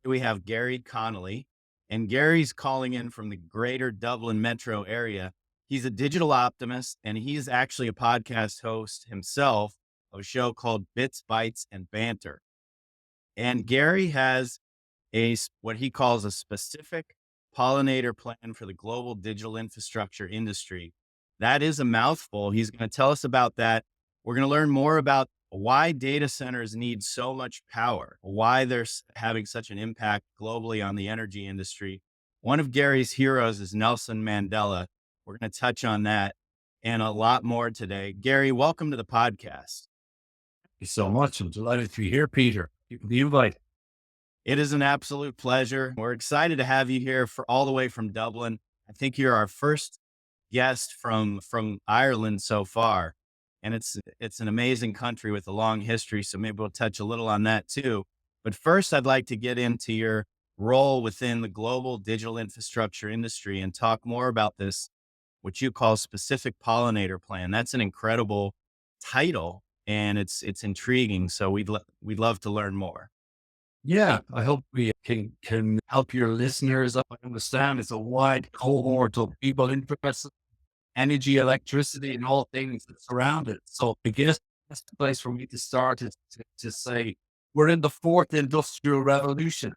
We have Garry Connolly, and Gary's calling in from the greater Dublin metro area. He's a digital optimist, and he's actually a podcast host himself of a show called Bytes and Banter. And Gary has what he calls a specific pollinator plan for the global digital infrastructure industry. That is a mouthful. He's going to tell us about that. We're going to learn more about why data centers need so much power, why they're having such an impact globally on the energy industry. One of Gary's heroes is Nelson Mandela. We're going to touch on that and a lot more today. Gary, welcome to the podcast. You so much. I'm delighted to be here, Peter. Thank you for the invite. It is an absolute pleasure. We're excited to have you here for all the way from Dublin. I think you're our first guest from Ireland so far, and it's an amazing country with a long history. So maybe we'll touch a little on that too. But first, I'd like to get into your role within the global digital infrastructure industry and talk more about this, what you call specific pollinator plan. That's an incredible title, and it's intriguing. So we'd love to learn more. Yeah, I hope we can help your listeners. I understand it's a wide cohort of people interested in energy, electricity, and all things that surround it. So I guess that's the place for me to start is to say we're in the fourth industrial revolution.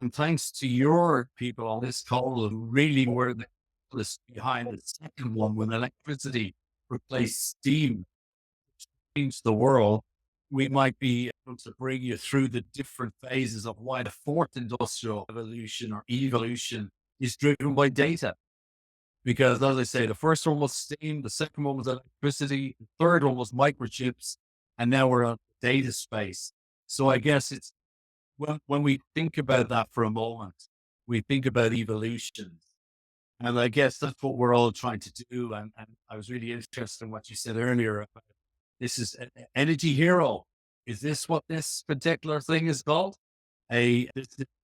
And thanks to your people on this call who really were the catalyst behind the second one when electricity replaced steam, changed the world, we might be able to bring you through the different phases of why the fourth industrial revolution or evolution is driven by data. Because as I say, the first one was steam, the second one was electricity, the third one was microchips, and now we're on data space. So I guess it's when we think about that for a moment, we think about evolution. And I guess that's what we're all trying to do. And I was really interested in what you said earlier about this is an energy hero. Is this what this particular thing is called? This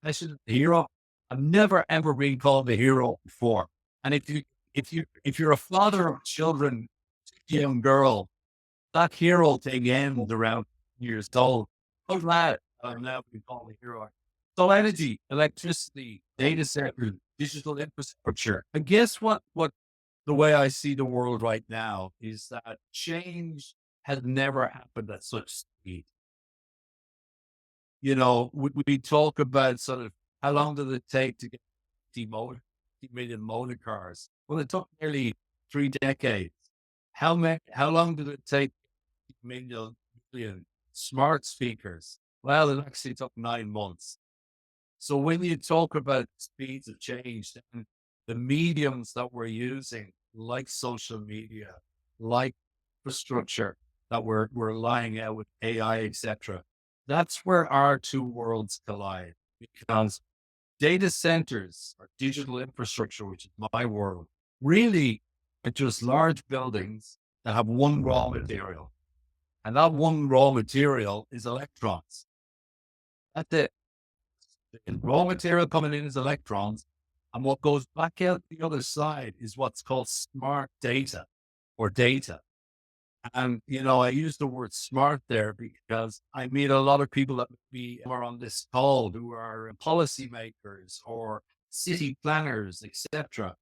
definition hero? I've never ever been called a hero before. And if you're a father of children, young girl, that hero thing ends around years old. I'm glad I'm now being called a hero. So energy, electricity, data center, digital infrastructure. I guess what the way I see the world right now is that change has never happened at such speed. You know, we talk about sort of how long did it take to get 50 million motor cars? Well, it took nearly 3 decades. How long did it take to get million smart speakers? Well, it actually took 9 months. So when you talk about speeds of change, then the mediums that we're using, like social media, like infrastructure that we're lying out with AI, etc., that's where our two worlds collide. Because data centers or digital infrastructure, which is my world, really are just large buildings that have one raw material. And that one raw material is electrons. That's it. The raw material coming in is electrons. And what goes back out the other side is what's called smart data or data. And, you know, I use the word smart there because I meet a lot of people that are on this call who are policymakers or city planners, etc.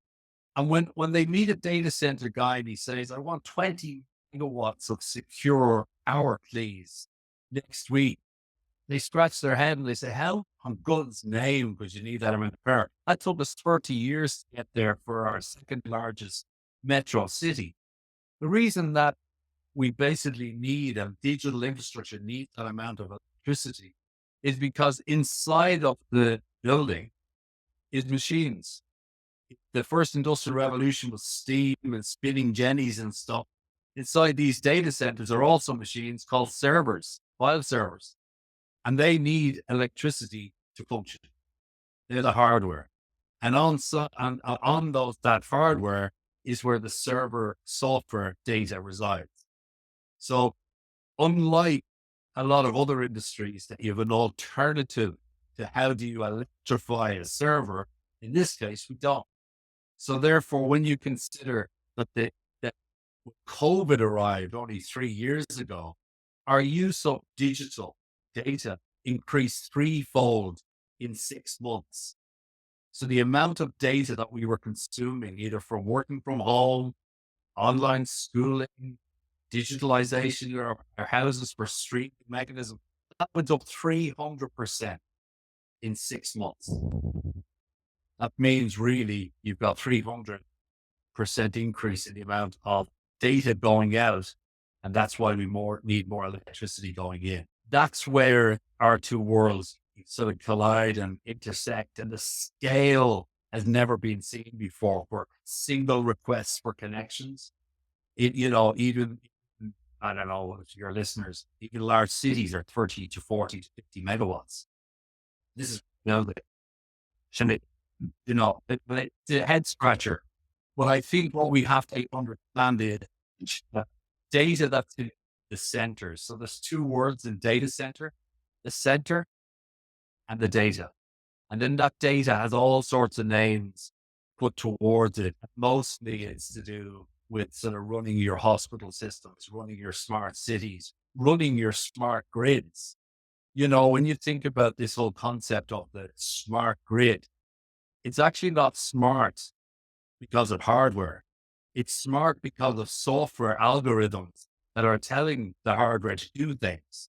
And when they meet a data center guy and he says, I want 20 megawatts of secure power, please, next week, they scratch their head and they say, how on God's name could you need that amount of power? That took us 30 years to get there for our second largest metro city. The reason that we basically need a digital infrastructure needs that amount of electricity is because inside of the building is machines. The first industrial revolution was steam and spinning jennies and stuff. Inside these data centers are also machines called servers, file servers, and they need electricity to function. They're the hardware. And on that hardware is where the server software data resides. So unlike a lot of other industries that you have an alternative to how do you electrify a server, in this case, we don't. So therefore, when you consider that that COVID arrived only 3 years ago, our use of digital data increased threefold in 6 months. So the amount of data that we were consuming, either from working from home, online schooling, digitalization of our houses for streaming mechanism, that went up 300% in 6 months. That means really you've got 300% increase in the amount of data going out. And that's why we need more electricity going in. That's where our two worlds sort of collide and intersect. And the scale has never been seen before for single requests for connections. Even, I don't know, your listeners, even large cities are 30 to 40 to 50 megawatts. This is, shouldn't it, it's a head scratcher. But I think what we have to understand is that data that's in the center. So there's two words in data center, the center and the data. And then that data has all sorts of names put towards it. Mostly it's to do with sort of running your hospital systems, running your smart cities, running your smart grids. When you think about this whole concept of the smart grid, it's actually not smart because of hardware. It's smart because of software algorithms that are telling the hardware to do things.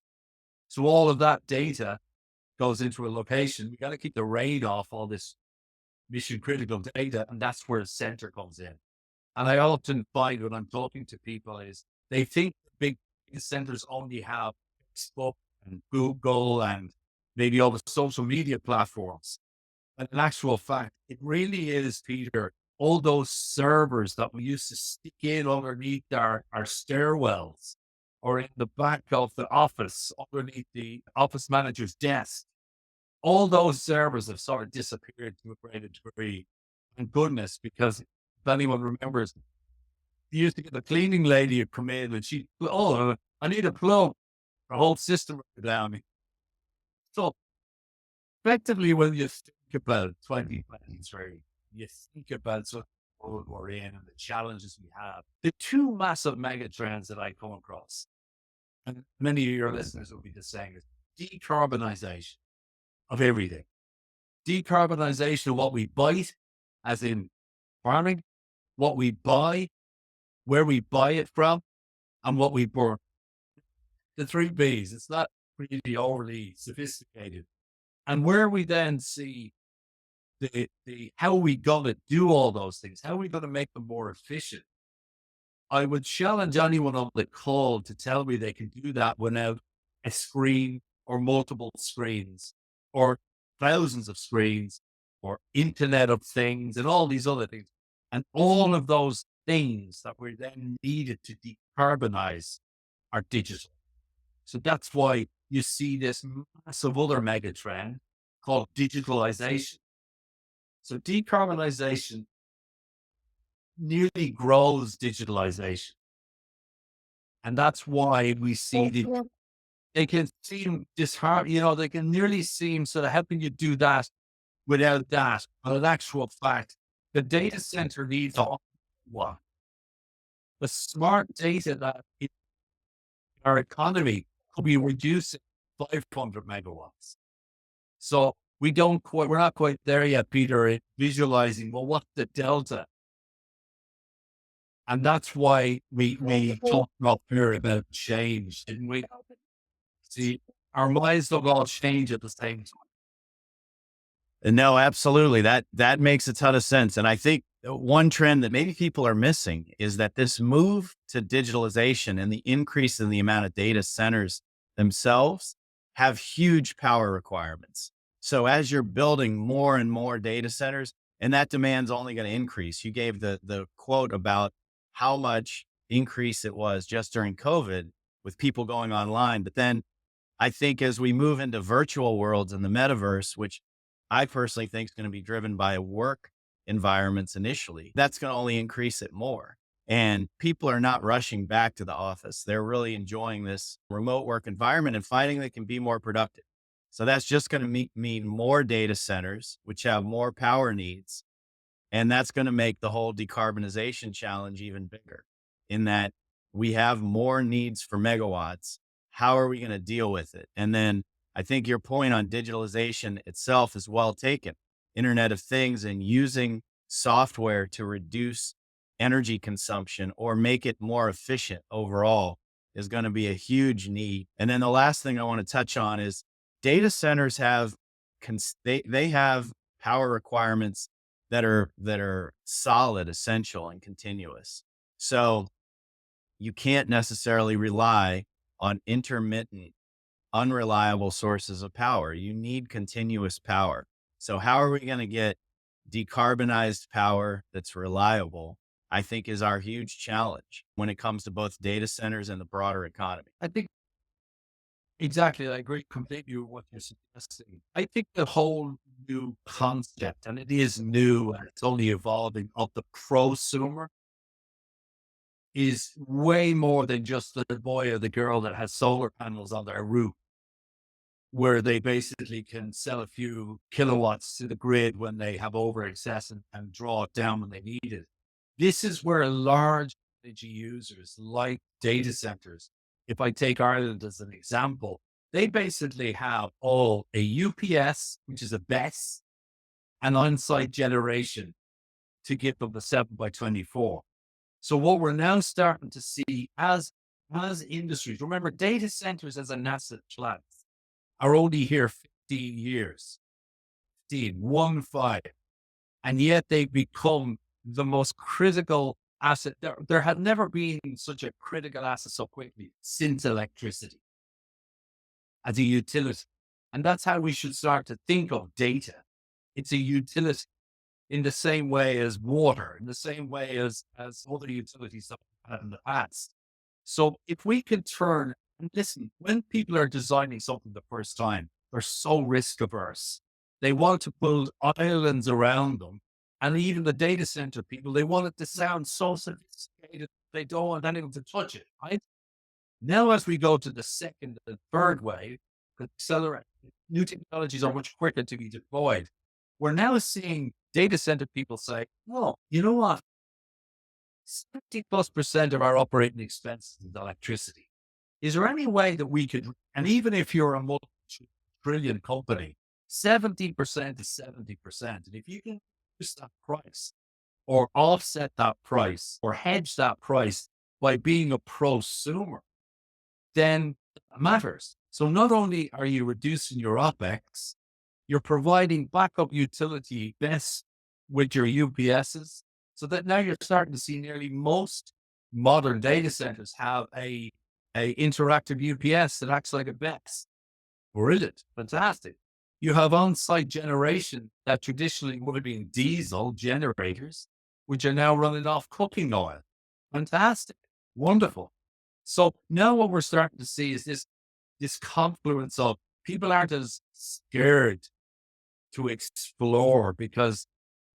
So all of that data goes into a location. We got to keep the rain off all this mission critical data. And that's where the center comes in. And I often find when I'm talking to people is they think the big centers only have Facebook and Google and maybe all the social media platforms. But in actual fact, it really is, Peter, all those servers that we used to stick in underneath our stairwells or in the back of the office, underneath the office manager's desk. All those servers have sort of disappeared to a great degree. And goodness, because if anyone remembers, you used to get the cleaning lady to come in and I need a plug. The whole system would go down. So effectively, when you think about 2023, you think about sort of the world we're in and the challenges we have. The two massive mega trends that I come across, and many of your listeners will be the same, is decarbonization of everything. Decarbonization of what we buy, as in farming, what we buy, where we buy it from, and what we burn. The three Bs. It's not really overly sophisticated. And where we then see the how we gonna do all those things, how are we gonna make them more efficient? I would challenge anyone on the call to tell me they can do that without a screen or multiple screens or thousands of screens or Internet of Things and all these other things. And all of those things that were then needed to decarbonize are digital. So that's why you see this massive other mega trend called digitalization. So decarbonization nearly grows digitalization. And that's why we see they can seem disheartening, they can nearly seem sort of helping you do that without that. But in actual fact, the data center needs one. The smart data that in our economy could be reducing 500 megawatts. So we're not quite there yet, Peter, in visualizing, well, what's the delta? And that's why we talked about here about change, didn't we? See, our minds don't all change at the same time. No, absolutely. That makes a ton of sense. And I think one trend that maybe people are missing is that this move to digitalization and the increase in the amount of data centers themselves have huge power requirements. So as you're building more and more data centers, and that demand's only going to increase. You gave the quote about how much increase it was just during COVID with people going online. But then I think as we move into virtual worlds and the metaverse, which I personally think is going to be driven by work environments initially, that's going to only increase it more. And people are not rushing back to the office. They're really enjoying this remote work environment and finding they can be more productive. So that's just going to mean more data centers, which have more power needs. And that's going to make the whole decarbonization challenge even bigger in that we have more needs for megawatts. How are we going to deal with it? And then I think your point on digitalization itself is well taken. Internet of Things and using software to reduce energy consumption or make it more efficient overall is going to be a huge need. And then the last thing I want to touch on is data centers have they have power requirements that are solid, essential, and continuous. So you can't necessarily rely on intermittent, unreliable sources of power. You need continuous power. So how are we going to get decarbonized power that's reliable? I think is our huge challenge when it comes to both data centers and the broader economy. I think exactly. I agree completely with what you're suggesting. I think the whole new concept, and it is new and it's only evolving, of the prosumer is way more than just the boy or the girl that has solar panels on their roof, where they basically can sell a few kilowatts to the grid when they have over excess and draw it down when they need it. This is where large energy users like data centers, if I take Ireland as an example, they basically have all a UPS, which is a BESS, and on-site generation to give them the 7 by 24. So what we're now starting to see as industries, remember data centers as an asset class are only here 15 years, 15, 1 5. And yet they've become the most critical asset. There had never been such a critical asset so quickly since electricity as a utility. And that's how we should start to think of data. It's a utility in the same way as water, in the same way as other utilities that we've had in the past. So if we can turn and listen, when people are designing something the first time, they're so risk averse. They want to build islands around them. And even the data center people, they want it to sound so sophisticated, they don't want anyone to touch it, right? Now, as we go to the second and third wave, accelerate, new technologies are much quicker to be deployed. We're now seeing data center people say, "Oh, you know what? 70+% of our operating expenses is electricity. Is there any way that we could?" And even if you're a multi-trillion company, 70% is 70%. And if you can reduce that price or offset that price or hedge that price by being a prosumer, then it matters. So not only are you reducing your OpEx, you're providing backup utility best with your UPSs, so that now you're starting to see nearly most modern data centers have a interactive UPS that acts like a BESS. Brilliant. Fantastic. You have on-site generation that traditionally would have been diesel generators, which are now running off cooking oil. Fantastic. Wonderful. So now what we're starting to see is this confluence of people aren't as scared to explore because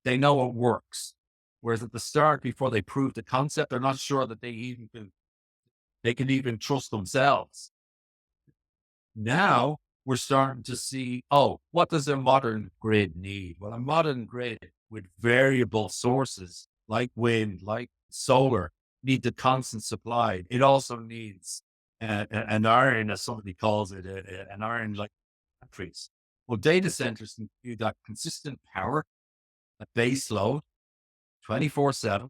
they know it works. Whereas at the start, before they prove the concept, they're not sure that they can even trust themselves. Now we're starting to see, oh, what does a modern grid need? Well, a modern grid with variable sources like wind, like solar, need the constant supply. It also needs an iron, as somebody calls it, an iron like batteries. Well, data centers need that consistent power, a base load, 24/7.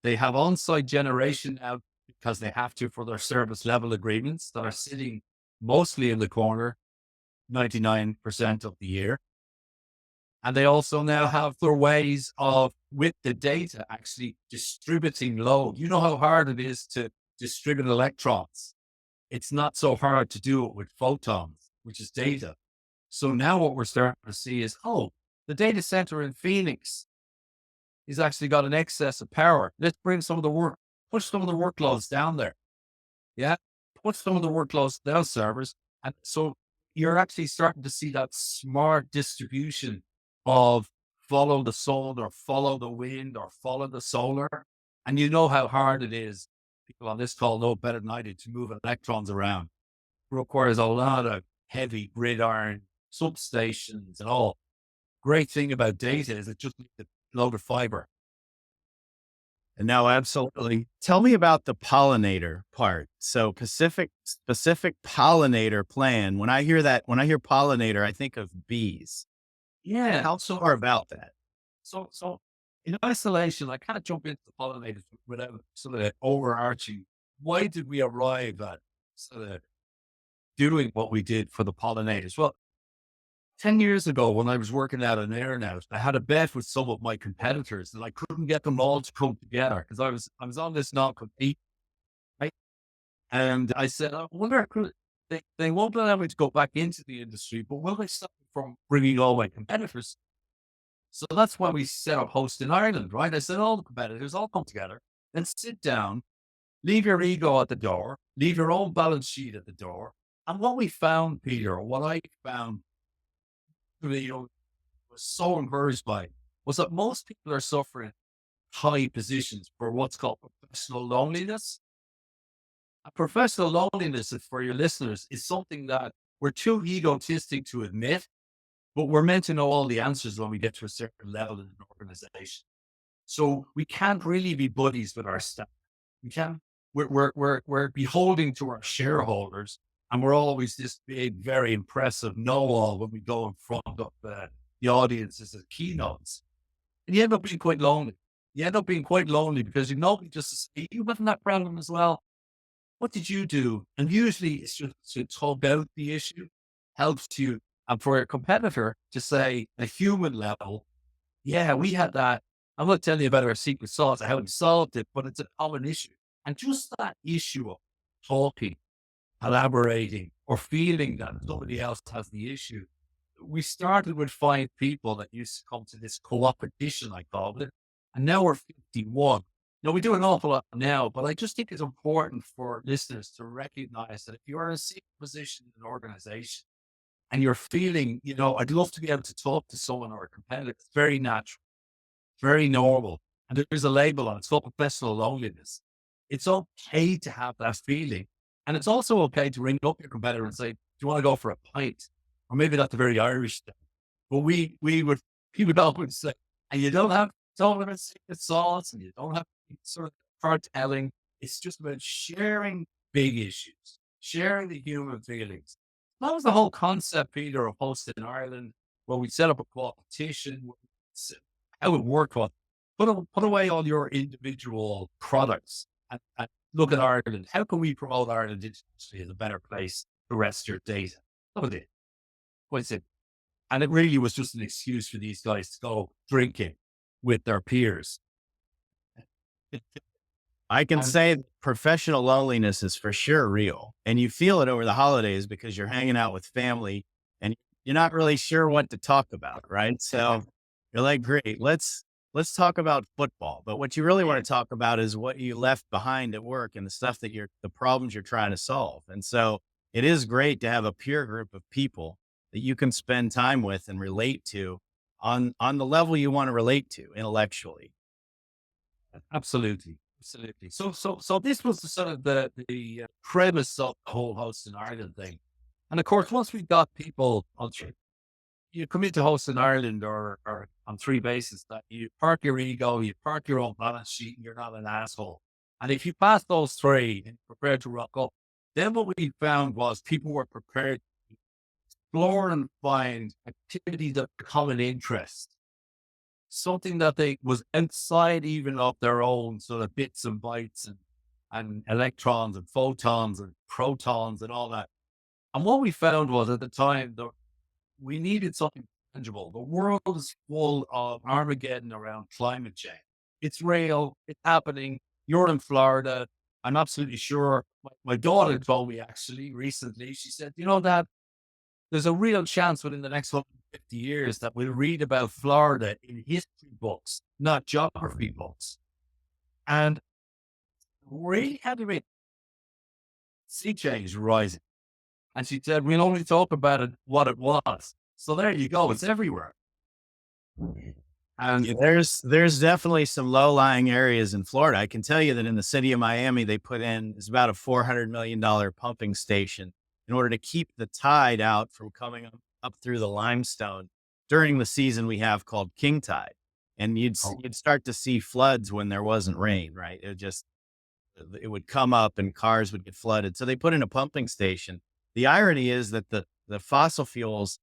They have on-site generation now because they have to for their service level agreements that are sitting mostly in the corner 99% of the year. And they also now have their ways of, with the data, actually distributing load. You know how hard it is to distribute electrons. It's not so hard to do it with photons, which is data. So now what we're starting to see is, oh, the data center in Phoenix is actually got an excess of power. Let's bring some of the work, push some of the workloads down there. Yeah. Put some of the workloads down servers. And so you're actually starting to see that smart distribution of follow the sun or follow the wind or follow the solar. And you know how hard it is. People on this call know better than I do to move electrons around. It requires a lot of heavy gridiron substations and all. Great thing about data is it just needs a load of fiber. No, absolutely. Tell me about the pollinator part. So specific pollinator plan. When I hear pollinator, I think of bees. Yeah. Tell us more about that. So in isolation, I can't jump into the pollinators without sort of overarching. Why did we arrive at sort of doing what we did for the pollinators? Well, 10 years ago, when I was working at an airnet, I had a bet with some of my competitors that I couldn't get them all to come together because I was on this non-compete, right? And I said, I wonder, they won't allow me to go back into the industry, but will they stop me from bringing all my competitors? So that's why we set up Host in Ireland, right? I said, all the competitors all come together and sit down, leave your ego at the door, leave your own balance sheet at the door. And what we found, Peter, or what I found, you know, was so encouraged by was that most people are suffering high positions for what's called professional loneliness. And professional loneliness, for your listeners, is something that we're too egotistic to admit, but we're meant to know all the answers when we get to a certain level in an organization. So we can't really be buddies with our staff. We can't. We're beholden to our shareholders, and we're always this big, very impressive know-all when we go in front of the audiences as keynotes. And you end up being quite lonely. You end up being quite lonely because nobody just says, "Hey, you having that problem as well? What did you do?" And usually it's just to talk out the issue helps you. And for a competitor to say a human level, yeah, we had that. I'm not telling you about our secret sauce, how we solved it, but it's a common issue. And just that issue of talking, collaborating, or feeling that somebody else has the issue. We started with 5 people that used to come to this co-opetition, I called it. And now we're 51. Now we do an awful lot now, but I just think it's important for listeners to recognize that if you are in a senior position in an organization and you're feeling, I'd love to be able to talk to someone or a competitor. It's very natural, very normal. And there's a label on it. It's called professional loneliness. It's okay to have that feeling. And it's also okay to ring up your competitor and say, "Do you want to go for a pint?" Or maybe that's a very Irish thing. But he would always say, and you don't have a secret sauce and you don't have to be sort of hard telling. It's just about sharing big issues, sharing the human feelings. That was the whole concept, Peter, of hosting in Ireland, where we set up a competition. How it worked was put away all your individual products and look at Ireland. How can we promote Ireland internationally as a better place to rest your data? That was it. Was it? And it really was just an excuse for these guys to go drinking with their peers. I can And say professional loneliness is for sure real. And you feel it over the holidays because you're hanging out with family and you're not really sure what to talk about, right? So you're like, great, let's talk about football. But what you really want to talk about is what you left behind at work and the stuff that the problems you're trying to solve. And so it is great to have a peer group of people that you can spend time with and relate to on the level you want to relate to intellectually. absolutely, absolutely. So this was the sort of the premise of the whole host in Ireland thing. And of course, once we got people on you come into host in Ireland or on 3 bases that you park your ego, you park your own balance sheet, and you're not an asshole. And if you pass those 3 and prepared to rock up, then what we found was people were prepared to explore and find activities of common interest, something that they was outside even of their own sort of bits and bytes and electrons and photons and protons and all that. And what we found was at the time that we needed something tangible. The world is full of Armageddon around climate change. It's real. It's happening. You're in Florida. I'm absolutely sure. My daughter told me actually recently, she said, that there's a real chance within the next 150 years that we'll read about Florida in history books, not geography books. And really had to be sea change rising. And she said, we'll only talk about it, what it was. So there you go. It's everywhere. And Yeah, there's definitely some low-lying areas in Florida. I can tell you that in the city of Miami, they put in is about a $400 million pumping station in order to keep the tide out from coming up through the limestone during the season we have called king tide. and Oh, you'd start to see floods when there wasn't rain, right? It would come up and cars would get flooded. So they put in a pumping station. The irony is that the fossil fuels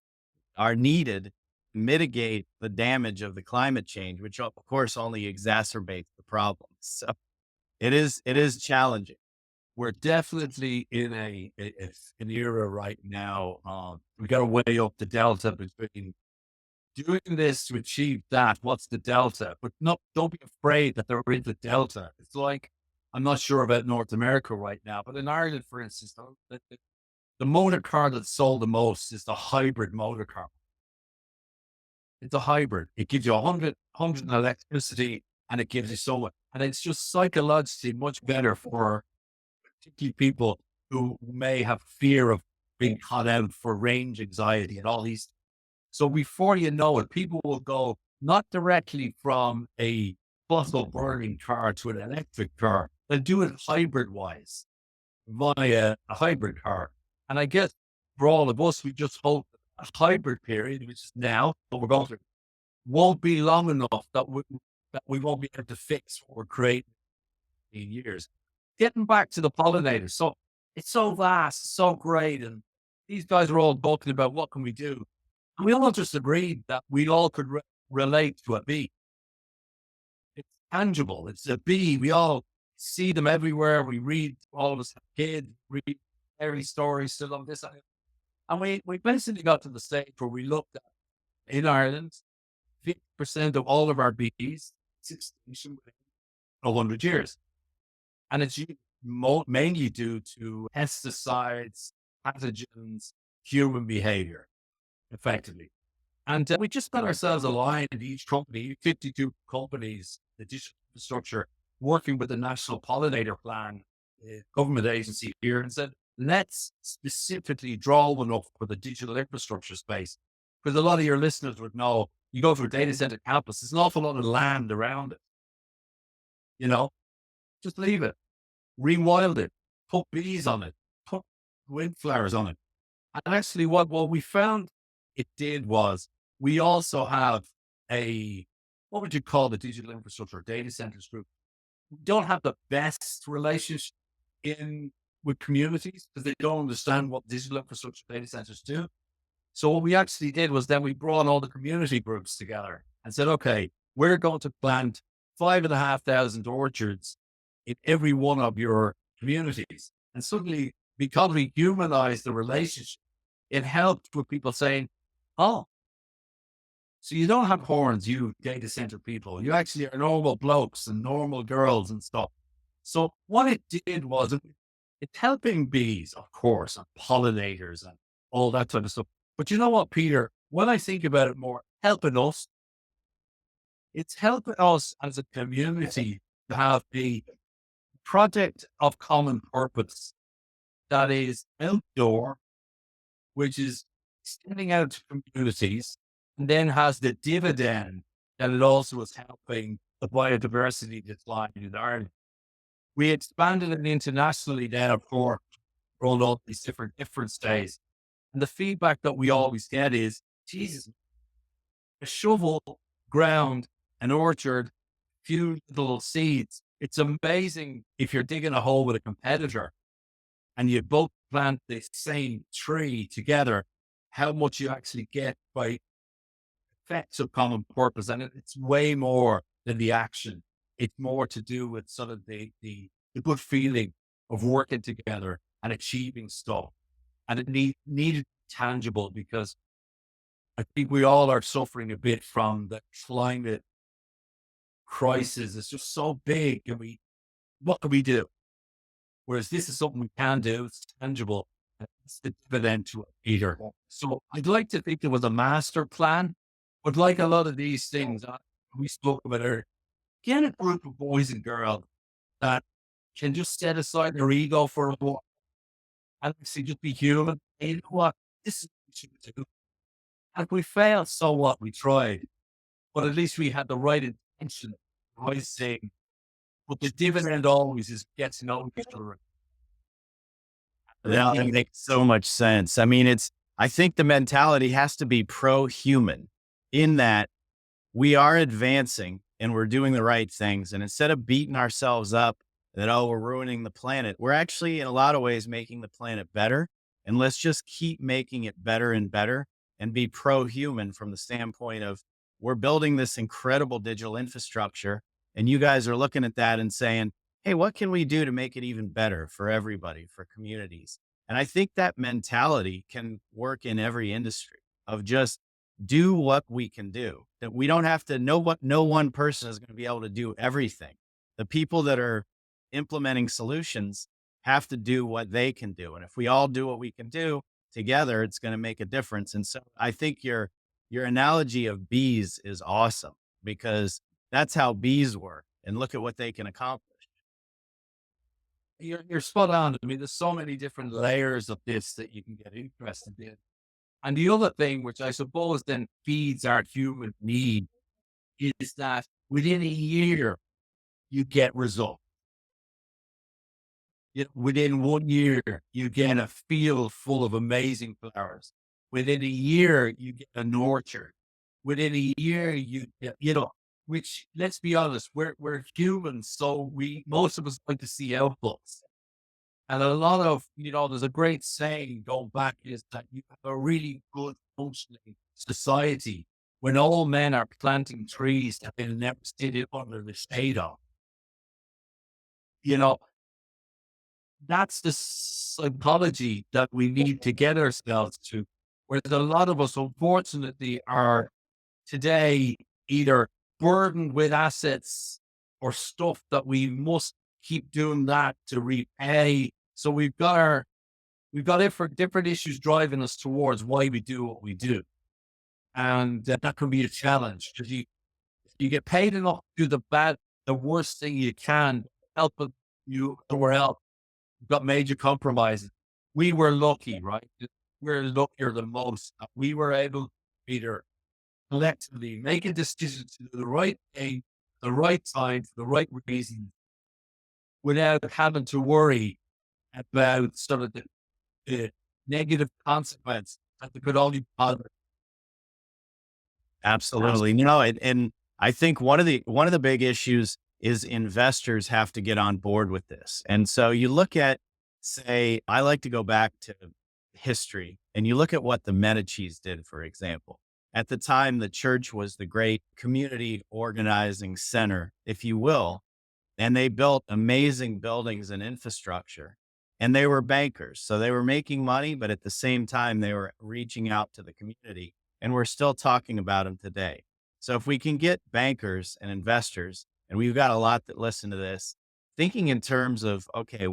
are needed to mitigate the damage of the climate change, which of course only exacerbates the problem. So it is challenging. we're definitely in an era right now. We got to weigh up the delta between doing this to achieve that. What's the delta? But no, don't be afraid that there is a delta. It's like, I'm not sure about North America right now, but in Ireland, for instance, the motor car that's sold the most is the hybrid motor car. It's a hybrid. It gives you 100 in electricity and it gives you so much. And it's just psychologically much better for particularly people who may have fear of being caught out for range anxiety and all these. So before you know it, people will go not directly from a fossil burning car to an electric car. They'll do it hybrid wise via a hybrid car. And I guess for all of us, we just hope a hybrid period, which is now, but we're going through, won't be long enough that we won't be able to fix what we're creating in years. Getting back to the pollinators. So it's so vast, so great. And these guys are all talking about what can we do. And we all just agreed that we all could relate to a bee. It's tangible. It's a bee. We all see them everywhere. We read, all of us have kids, read every story, still on this. And we basically got to the stage where we looked at in Ireland, 50% of all of our bees, extinction within 100 years. And it's mainly due to pesticides, pathogens, human behavior, effectively. And we just got ourselves aligned, each company, 52 companies, the digital infrastructure, working with the National Pollinator Plan, government agency here, and said, let's specifically draw one up for the digital infrastructure space. Because a lot of your listeners would know, you go for a data center campus, there's an awful lot of land around it. You know, just leave it, rewild it, put bees on it, put windflowers on it. And actually, what we found it did was we also have what would you call the digital infrastructure data centers group? We don't have the best relationship with communities because they don't understand what digital infrastructure data centers do. So what we actually did was then we brought all the community groups together and said, okay, we're going to plant 5,500 orchards in every one of your communities. And suddenly, because we humanized the relationship, it helped with people saying, oh, so you don't have horns, you data center people. You actually are normal blokes and normal girls and stuff. So what it did was it's helping bees, of course, and pollinators and all that sort of stuff. But you know what, Peter? When I think about it more, helping us, it's helping us as a community to have a project of common purpose that is outdoor, which is extending out to communities, and then has the dividend that it also is helping the biodiversity decline in Ireland. We expanded it internationally then for rolled out these different stays. And the feedback that we always get is, Jesus, a shovel, ground, an orchard, few little seeds. It's amazing if you're digging a hole with a competitor and you both plant the same tree together, how much you actually get by effects of common purpose. And it's way more than the action. It's more to do with sort of the good feeling of working together and achieving stuff. And it needed tangible because I think we all are suffering a bit from the climate crisis. It's just so big. And what can we do? Whereas this is something we can do. It's tangible. It's the dividend to it, Peter. So I'd like to think there was a master plan, but like a lot of these things we spoke about earlier, get a group of boys and girls that can just set aside their ego for a while and actually just be human. And you know what? This is what we should do. And if we fail, so what? We tried. But at least we had the right intention, right thing. But the dividend always is get to know each other. That makes so much sense. I mean, I think the mentality has to be pro-human in that we are advancing and we're doing the right things. And instead of beating ourselves up that, oh, we're ruining the planet, we're actually in a lot of ways making the planet better. And let's just keep making it better and better and be pro human from the standpoint of we're building this incredible digital infrastructure. And you guys are looking at that and saying, hey, what can we do to make it even better for everybody, for communities? And I think that mentality can work in every industry of just do what we can do. That we don't have to know what no one person is going to be able to do everything. The people that are implementing solutions have to do what they can do. And if we all do what we can do together, it's going to make a difference. And so I think your analogy of bees is awesome because that's how bees work. And look at what they can accomplish. You're spot on. I mean, there's so many different layers of this that you can get interested in. And the other thing, which I suppose then feeds our human need, is that within a year, you get results. Within 1 year, you get a field full of amazing flowers. Within a year, you get an orchard. Within a year, you get, which let's be honest, we're humans, so most of us like to see outputs. And a lot of, there's a great saying going back is that you have a really good functioning society when all men are planting trees that they never sit under the shade of. You know, that's the psychology that we need to get ourselves to. Whereas a lot of us, unfortunately, are today either burdened with assets or stuff that we must keep doing that to repay. So we've got different issues driving us towards why we do what we do. And that can be a challenge because you get paid enough to do the worst thing you can, help you somewhere else. You've got major compromises. We were lucky, right? We're luckier than most. We were able to either collectively make a decision to do the right thing, the right time, for the right reason, without having to worry about sort of the negative consequence that they could only bother. Absolutely. And I think one of the big issues is investors have to get on board with this. And so you look at, say, I like to go back to history and you look at what the Medicis did, for example. At the time, the church was the great community organizing center, if you will, and they built amazing buildings and infrastructure. And they were bankers. So they were making money, but at the same time, they were reaching out to the community. And we're still talking about them today. So if we can get bankers and investors, and we've got a lot that listen to this, thinking in terms of, okay,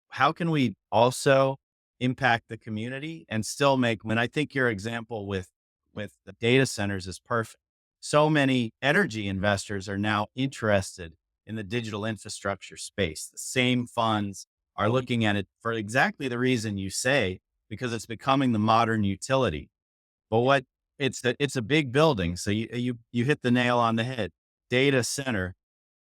how can we also impact the community and still make, when I think your example with the data centers is perfect. So many energy investors are now interested in the digital infrastructure space. The same funds are looking at it for exactly the reason you say, because it's becoming the modern utility. But what it's a big building. So you hit the nail on the head. Data center,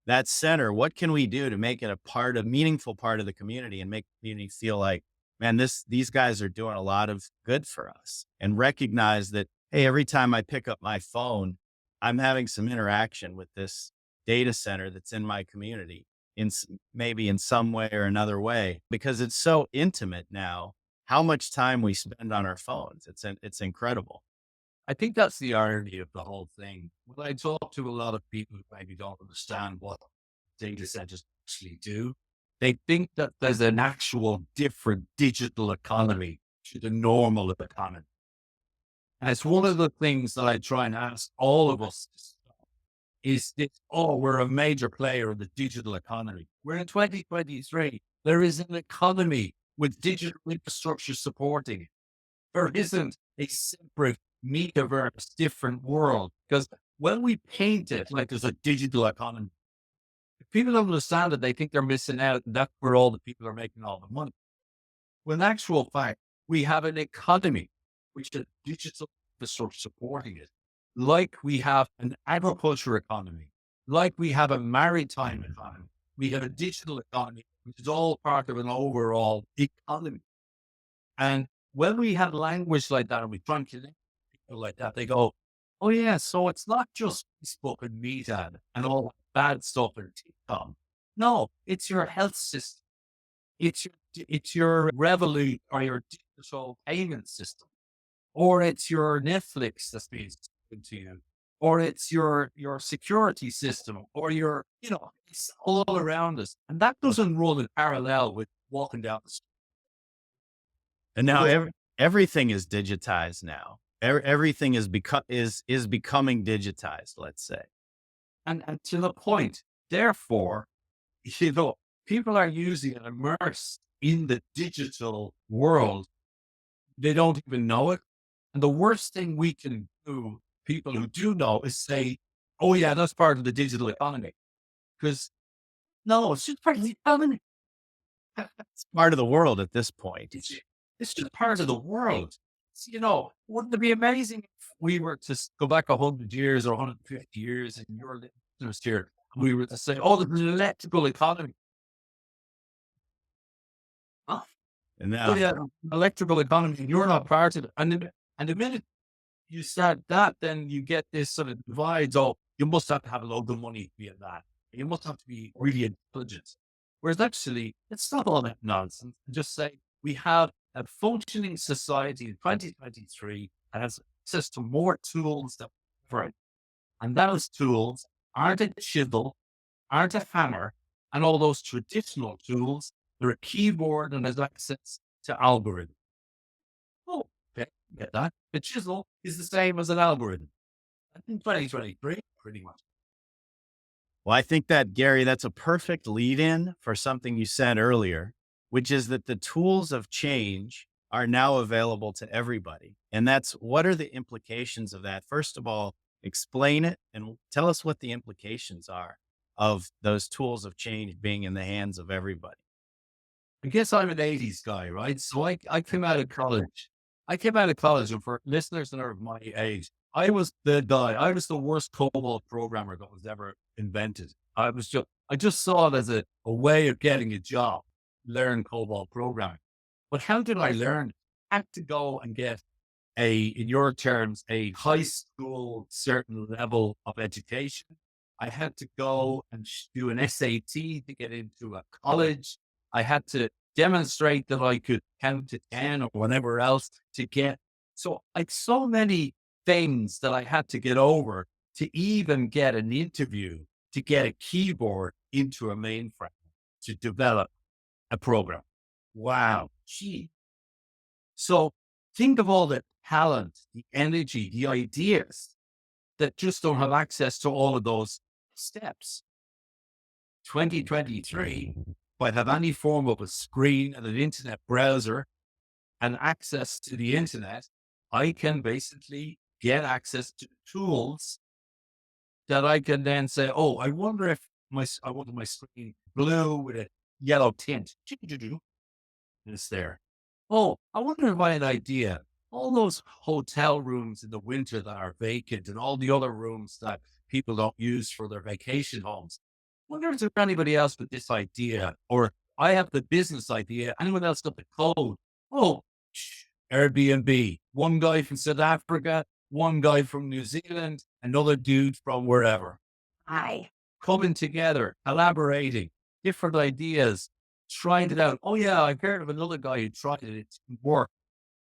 that center, what can we do to make it a meaningful part of the community and make the community feel like, man, these guys are doing a lot of good for us and recognize that, hey, every time I pick up my phone, I'm having some interaction with this data center that's in my community maybe in some way or another way, because it's so intimate now, how much time we spend on our phones. It's incredible. I think that's the irony of the whole thing. When I talk to a lot of people who maybe don't understand what data centers actually do, they think that there's an actual different digital economy to the normal economy. And it's one of the things that I try and ask all of us is this, oh, we're a major player in the digital economy. We're in 2023. There is an economy with digital infrastructure supporting it. There isn't a separate metaverse, different world. Because when we paint it like there's a digital economy, if people don't understand it, they think they're missing out. And that's where all the people are making all the money. When in actual fact, we have an economy which is digital infrastructure supporting it, like we have an agriculture economy, like we have a maritime economy. We have a digital economy, which is all part of an overall economy. And when we have language like that and we try and connect people like that, they go, oh yeah, so it's not just Facebook and Meta and all that bad stuff and TikTok. No, it's your health system. It's your Revolut or your digital payment system, or it's your Netflix that's being spoken to you, or it's your security system, or it's all around us, and that doesn't run in parallel with walking down the street. And now So, everything is digitized now. Everything is becoming digitized, let's say. and to the point, therefore, you know, people are using and immersed in the digital world. They don't even know it. And the worst thing we can do, people who do know, is say, oh, yeah, that's part of the digital economy. Because no, it's just part of the economy. It's part of the world at this point. It's just part of the world. Wouldn't it be amazing if we were to go back 100 years or 150 years and your listeners here, we were to say, oh, the electrical economy. Huh? And Oh, now yeah, electrical economy, and you're not part of it. And the minute you start that, then you get this sort of divides. Oh, you must have to have a load of money to be in that. You must have to be really intelligent. Whereas actually, let's stop all that nonsense and just say we have a functioning society in 2023 that has access to more tools than ever. And those tools aren't a chisel, aren't a hammer, and all those traditional tools. They're a keyboard and has access to algorithms. Oh, okay, get that. The chisel is the same as an algorithm. In 2023, pretty much. well, I think that, Gary, that's a perfect lead in for something you said earlier, which is that the tools of change are now available to everybody. And that's what are the implications of that? First of all, explain it and tell us what the implications are of those tools of change being in the hands of everybody. I guess I'm an 80s guy, right? So I came out of college. I came out of college, and for listeners that are of my age, I was the guy. I was the worst COBOL programmer that was ever invented. I just saw it as a way of getting a job, learn COBOL programming. But how did I learn? I had to go and get in your terms, a high school certain level of education. I had to go and do an SAT to get into a college. I had to demonstrate that I could count to 10 or whatever else to get. So, like, so many things that I had to get over to even get an interview, to get a keyboard into a mainframe, to develop a program. Wow. Gee. So think of all the talent, the energy, the ideas that just don't have access to all of those steps. 2023, if I have any form of a screen and an internet browser and access to the internet, I can basically get access to tools that I can then say, oh, I wonder if I wanted my screen blue with a yellow tint. It's there. Oh, I wonder if I had an idea. All those hotel rooms in the winter that are vacant and all the other rooms that people don't use for their vacation homes. Wonder if there's anybody else with this idea, or I have the business idea. Anyone else got the code? Oh, Airbnb. One guy from South Africa, one guy from New Zealand, another dude from wherever. Aye. Coming together, collaborating, different ideas, trying it out. Oh yeah, I've heard of another guy who tried it. It didn't work.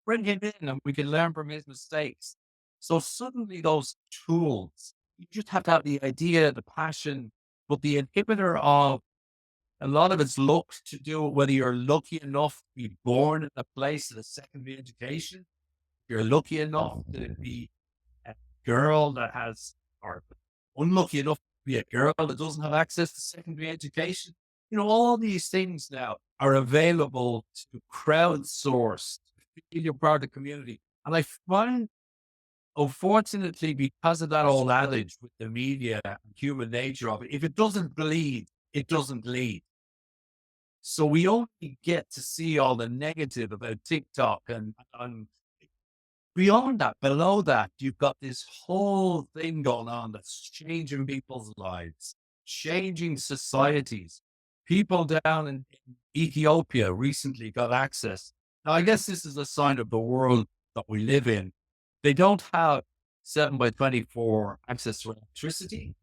Bring him in and we can learn from his mistakes. So suddenly those tools, you just have to have the idea, the passion, but the inhibitor of a lot of it's luck to do it, whether you're lucky enough to be born in a place with a secondary education, you're lucky enough to be a girl that has, or unlucky enough to be a girl that doesn't have access to secondary education. All these things now are available to crowdsource, to feel you're part of the community. And I find, unfortunately, because of that old adage with the media and human nature of it, if it doesn't bleed, it doesn't lead. So we only get to see all the negative about TikTok and beyond that, below that, you've got this whole thing going on that's changing people's lives, changing societies. People down in Ethiopia recently got access. Now, I guess this is a sign of the world that we live in. They don't have 7 by 24 access to electricity,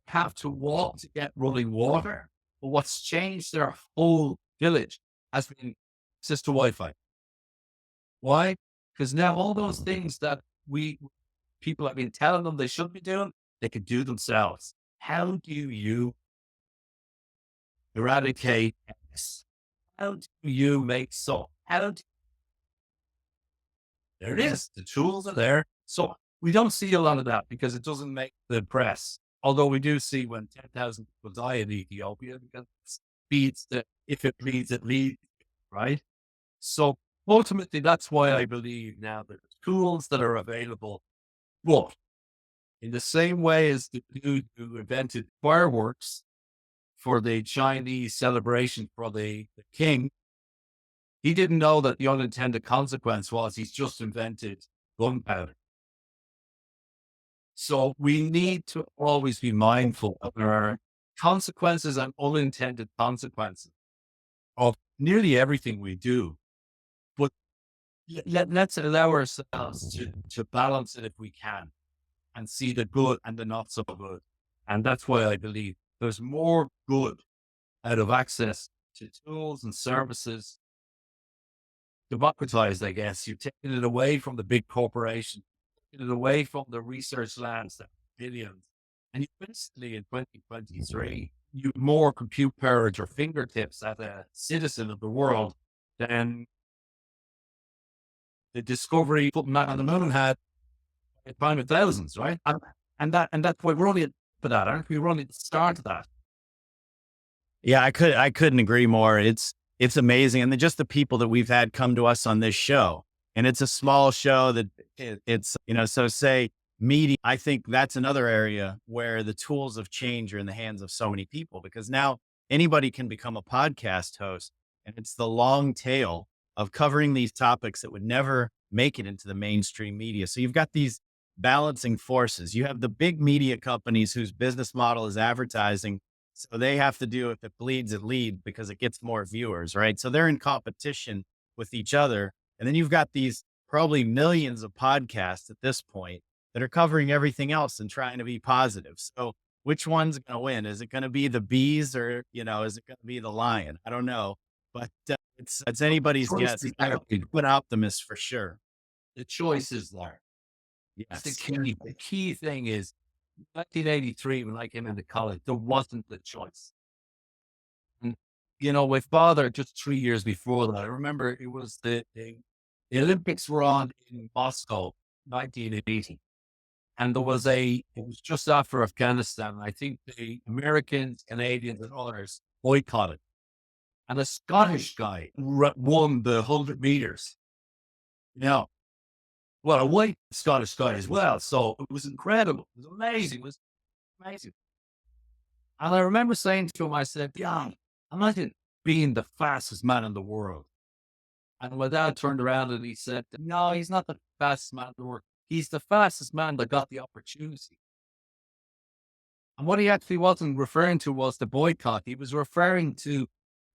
have to walk to get running water. But what's changed their whole village has been access to Wi-Fi. Why? Because now all those things that we people have been telling them they should be doing, they can do themselves. How do you eradicate X? How do you make so? There it is. The tools are there. So we don't see a lot of that because it doesn't make the press. Although we do see when 10,000 people die in Ethiopia because it feeds if it bleeds, it leads, right? So ultimately, that's why I believe now that the tools that are available, but in the same way as the dude who invented fireworks for the Chinese celebration for the king, he didn't know that the unintended consequence was he's just invented gunpowder. So we need to always be mindful of there are consequences and unintended consequences of nearly everything we do. But let's allow ourselves to balance it if we can and see the good and the not so good. And that's why I believe there's more good out of access to tools and services democratized, I guess. You're taking it away from the big corporation, taking it away from the research labs that are billions. And you basically in 2023, you have more compute power at your fingertips as a citizen of the world than the discovery putting that on the moon had a time of thousands, right? And that's why we're only for that, aren't we? We're only at the start of that. Yeah, I couldn't agree more. It's amazing, and then just the people that we've had come to us on this show, and it's a small show that it's so say media. I think that's another area where the tools of change are in the hands of so many people because now anybody can become a podcast host, and it's the long tail of covering these topics that would never make it into the mainstream media. So you've got these balancing forces. You have the big media companies whose business model is advertising, so they have to do if it bleeds, it leads because it gets more viewers, right? So they're in competition with each other. And then you've got these probably millions of podcasts at this point that are covering everything else and trying to be positive. So which one's going to win? Is it going to be the bees or, is it going to be the lion? I don't know, but it's anybody's Choice guess. is I'm there. an optimist for sure. The choice is there. That's the Yes. key. The key thing is 1983, when I came into college, there wasn't the choice. And, my father, just 3 years before that, I remember it was the Olympics were on in Moscow, 1980. And it was just after Afghanistan. I think the Americans, Canadians, and others boycotted. And a Scottish guy won the 100 meters. Now, well, a white Scottish guy as well. So it was incredible. It was amazing. It was amazing. And I remember saying to him, I said, yeah, imagine being the fastest man in the world. And my dad turned around and he said, no, he's not the fastest man in the world. He's the fastest man that got the opportunity. And what he actually wasn't referring to was the boycott. He was referring to,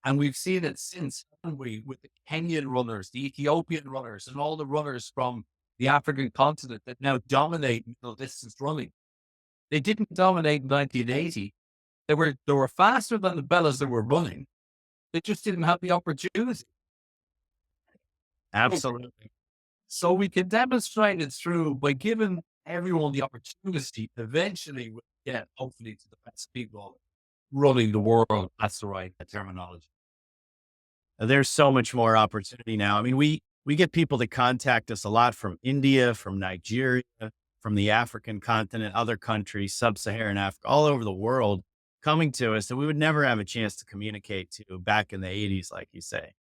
and we've seen it since, haven't we, with the Kenyan runners, the Ethiopian runners, and all the runners from the African continent that now dominate middle distance running. They didn't dominate in 1980. They were faster than the fellas that were running. They just didn't have the opportunity. Absolutely. So we can demonstrate it through by giving everyone the opportunity. Eventually, we'll get hopefully to the best people running the world. That's the right terminology. There's so much more opportunity now. I mean, we get people that contact us a lot from India, from Nigeria, from the African continent, other countries, sub-Saharan Africa, all over the world coming to us that we would never have a chance to communicate to back in the 80s, like you say.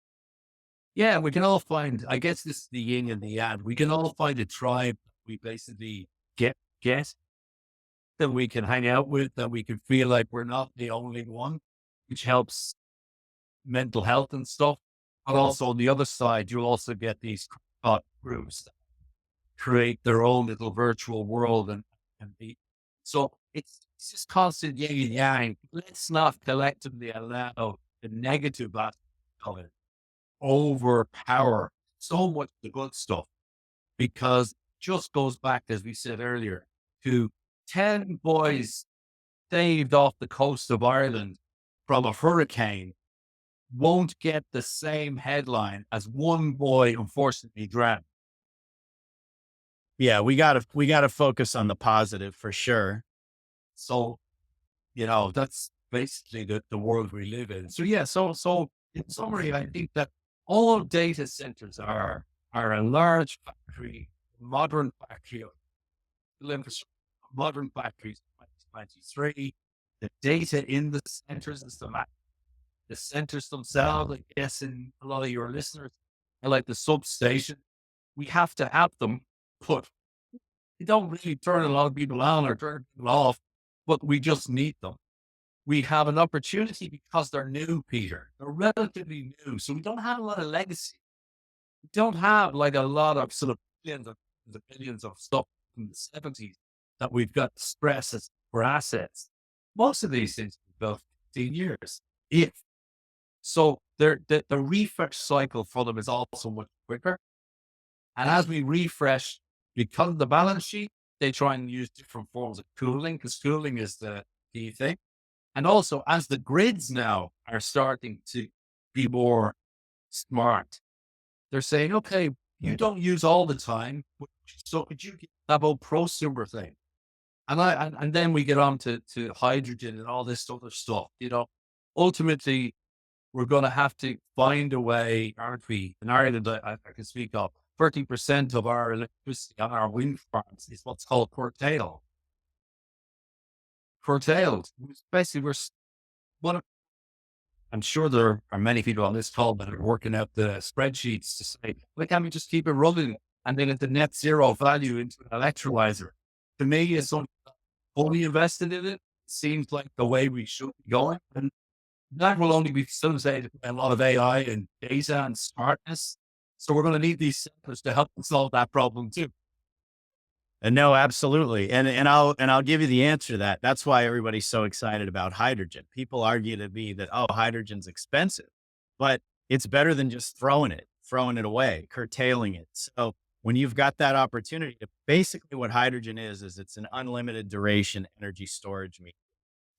Yeah, we can all find, I guess this is the yin and the yang. We can all find a tribe we basically get that we can hang out with, that we can feel like we're not the only one, which helps mental health and stuff. But also on the other side, you'll also get these groups that create their own little virtual world and be. So it's just constant yin and yang. Let's not collectively allow the negative aspect of it overpower so much of the good stuff because just goes back, as we said earlier, to 10 boys saved off the coast of Ireland from a hurricane won't get the same headline as one boy unfortunately drowned. Yeah, we gotta focus on the positive for sure. So, that's basically the world we live in. So yeah, so in summary, I think that all data centers are a large factory, modern factory, infrastructure, modern factories, 2023. The data in the centers is the centers themselves, I guess, in a lot of your listeners are like the substation. We have to have them, but they don't really turn a lot of people on or turn people off, but we just need them. We have an opportunity because they're new, Peter. They're relatively new. So we don't have a lot of legacy. We don't have like a lot of sort of billions of stuff from the 70s that we've got to stress as for assets. Most of these things have been built 15 years. If so, the refresh cycle for them is also much quicker. And as we refresh, because of the balance sheet, they try and use different forms of cooling because cooling is the key thing. And also, as the grids now are starting to be more smart, they're saying, okay, you don't use all the time, so could you get that whole prosumer thing? And then we get on to hydrogen and all this other stuff. Ultimately, we're going to have to find a way, aren't we? In Ireland, I can speak of 30% of our electricity on our wind farms is what's called curtailed. Basically, one I'm sure there are many people on this call that are working out the spreadsheets to say, why can't we just keep it running and then at the net zero value into an electrolyzer? To me, it's something fully invested in it. Seems like the way we should be going. And that will only be facilitated by a lot of AI and data and smartness. So we're going to need these centers to help solve that problem too. And no, absolutely. And I'll give you the answer to that. That's why everybody's so excited about hydrogen. People argue to me that, oh, hydrogen's expensive, but it's better than just throwing it away, curtailing it. So when you've got that opportunity to basically what hydrogen is it's an unlimited duration energy storage medium.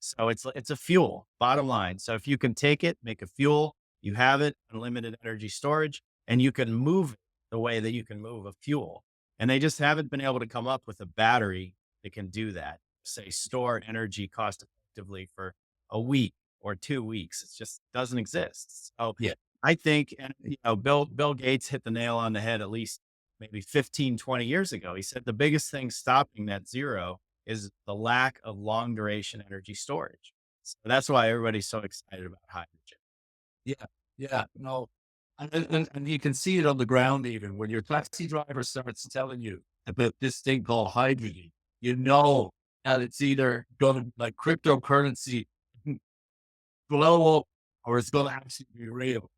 So it's a fuel, bottom line. So if you can take it, make a fuel, you have it, unlimited energy storage, and you can move it the way that you can move a fuel. And they just haven't been able to come up with a battery that can do that. Say store energy cost effectively for a week or 2 weeks. It just doesn't exist. So Yeah. I think, and Bill Gates hit the nail on the head at least maybe 15, 20 years ago. He said the biggest thing stopping net zero is the lack of long duration energy storage. So that's why everybody's so excited about hydrogen. Yeah. Yeah. No. And you can see it on the ground even when your taxi driver starts telling you about this thing called hydrogen, you know that it's either going to like cryptocurrency blow up or it's going to actually be real.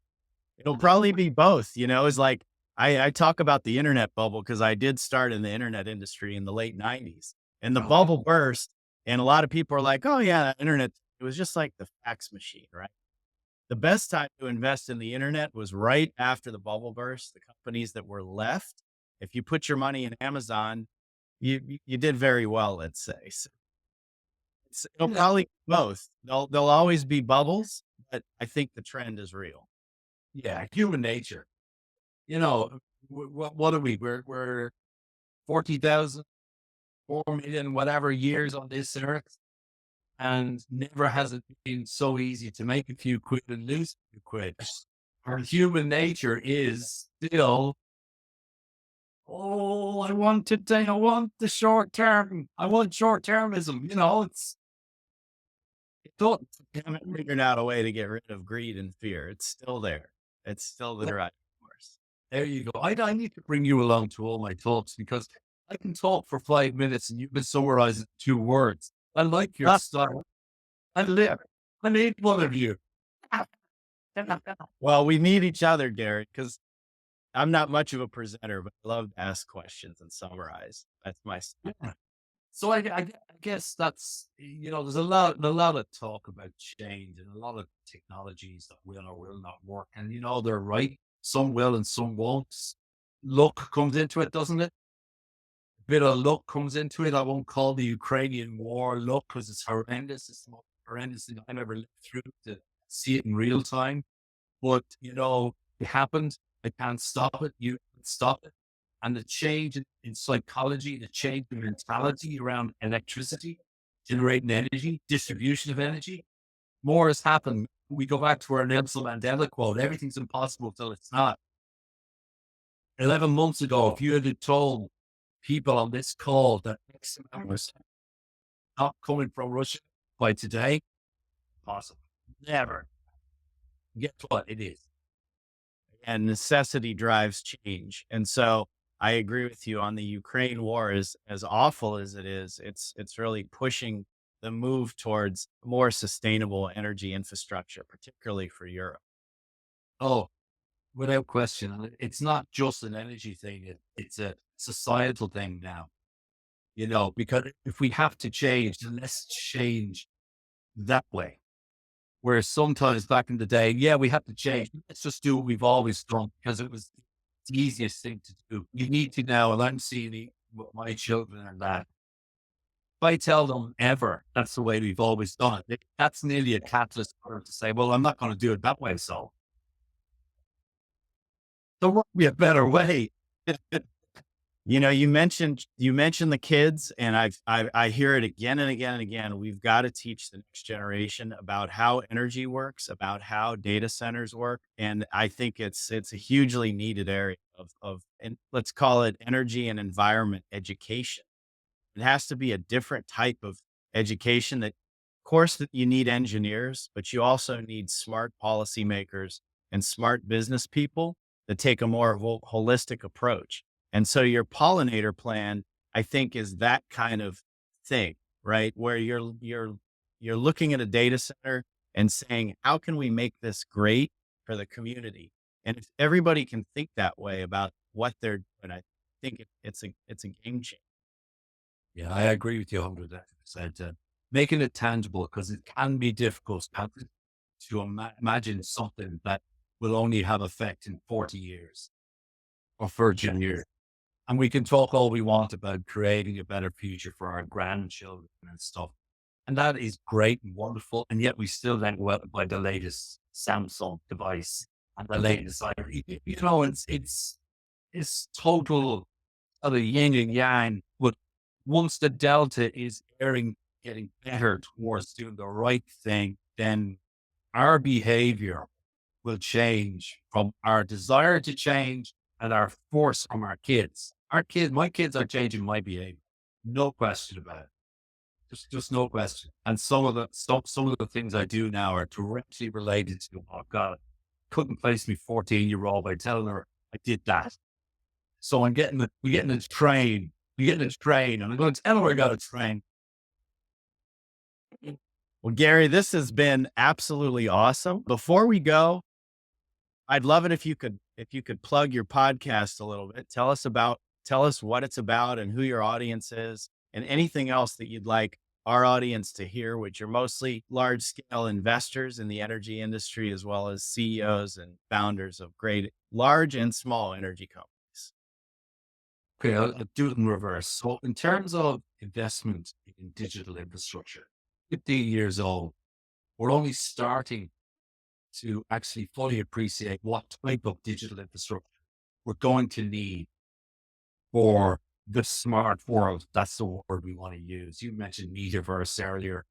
It'll probably be both, it's like I talk about the internet bubble because I did start in the internet industry in the late 90s and the Okay. bubble burst. And a lot of people are like, oh, yeah, that internet, it was just like the fax machine, right? The best time to invest in the internet was right after the bubble burst. The companies that were left, if you put your money in Amazon, you did very well, let's say. So it'll Yeah. probably be both. There'll always be bubbles, but I think the trend is real. Yeah. Human nature. What are we? We're 40,000, 4 million, whatever years on this earth. And never has it been so easy to make a few quid and lose a few quid. Our human nature is still, oh, I want the short term. I want short termism. It don't, Haven't figured out a way to get rid of greed and fear. It's still there. It's still the driving force. there you go. I need to bring you along to all my talks because I can talk for 5 minutes and you can summarize it in 2 words. I like your Ah, style. I live. I need one of you. well, we need each other, Garrett, because I'm not much of a presenter, but I love to ask questions and summarize. That's my style. Yeah. So I guess that's, there's a lot of talk about change and a lot of technologies that will or will not work. And they're right. Some will and some won't. Luck comes into it, doesn't it? bit of luck comes into it. I won't call the Ukrainian war luck because it's horrendous. It's the most horrendous thing I've ever lived through to see it in real time. But, it happened. I can't stop it. You can stop it. And the change in psychology, the change in mentality around electricity, generating energy, distribution of energy, more has happened. We go back to our Nelson Mandela quote, everything's impossible till it's not. 11 months ago, if you had told people on this call that X amount was not coming from Russia by today, possible. Never. Guess what? It is. And necessity drives change. And so I agree with you on the Ukraine war. Is as awful as it is, it's really pushing the move towards more sustainable energy infrastructure, particularly for Europe. Oh, without question. And it's not just an energy thing. It's a societal thing now, because if we have to change, then let's change that way. Whereas sometimes back in the day, yeah, we have to change. Let's just do what we've always done because it was the easiest thing to do. You need to now, and I'm seeing it with my children and that. If I tell them ever that's the way we've always done it, that's nearly a catalyst for them to say, well, I'm not going to do it that way. So there must be a better way. You mentioned the kids, and I hear it again and again and again. We've got to teach the next generation about how energy works, about how data centers work, and I think it's a hugely needed area of and let's call it energy and environment education. It has to be a different type of education that, of course, that you need engineers, but you also need smart policymakers and smart business people that take a more holistic approach. And so your pollinator plan, I think, is that kind of thing, right? Where you're looking at a data center and saying, how can we make this great for the community? And if everybody can think that way about what they're doing, I think it's a game changer. Yeah, I agree with you 100%. Making it tangible because it can be difficult to imagine something that will only have effect in 40 years or 30 years. And we can talk all we want about creating a better future for our grandchildren and stuff. And that is great and wonderful. And yet we still then go out and buy the latest Samsung device and the latest iPhone. It's total of the yin and yang. But once the delta is getting better towards doing the right thing, then our behavior will change from our desire to change and our force from our kids. My kids are changing my behavior. No question about it. Just no question. And some of the things I do now are directly related to, oh God, couldn't place me 14-year-old by telling her I did that. So we're getting a train. We get in a train and I'm going to tell her I got a train. Well, Gary, this has been absolutely awesome. Before we go, I'd love it if you could plug your podcast a little bit. Tell us what it's about and who your audience is and anything else that you'd like our audience to hear, which are mostly large scale investors in the energy industry, as well as CEOs and founders of great large and small energy companies. Okay, I'll do it in reverse. So in terms of investment in digital infrastructure, 15 years old, we're only starting to actually fully appreciate what type of digital infrastructure we're going to need for the smart world. That's the word we want to use. You mentioned metaverse earlier.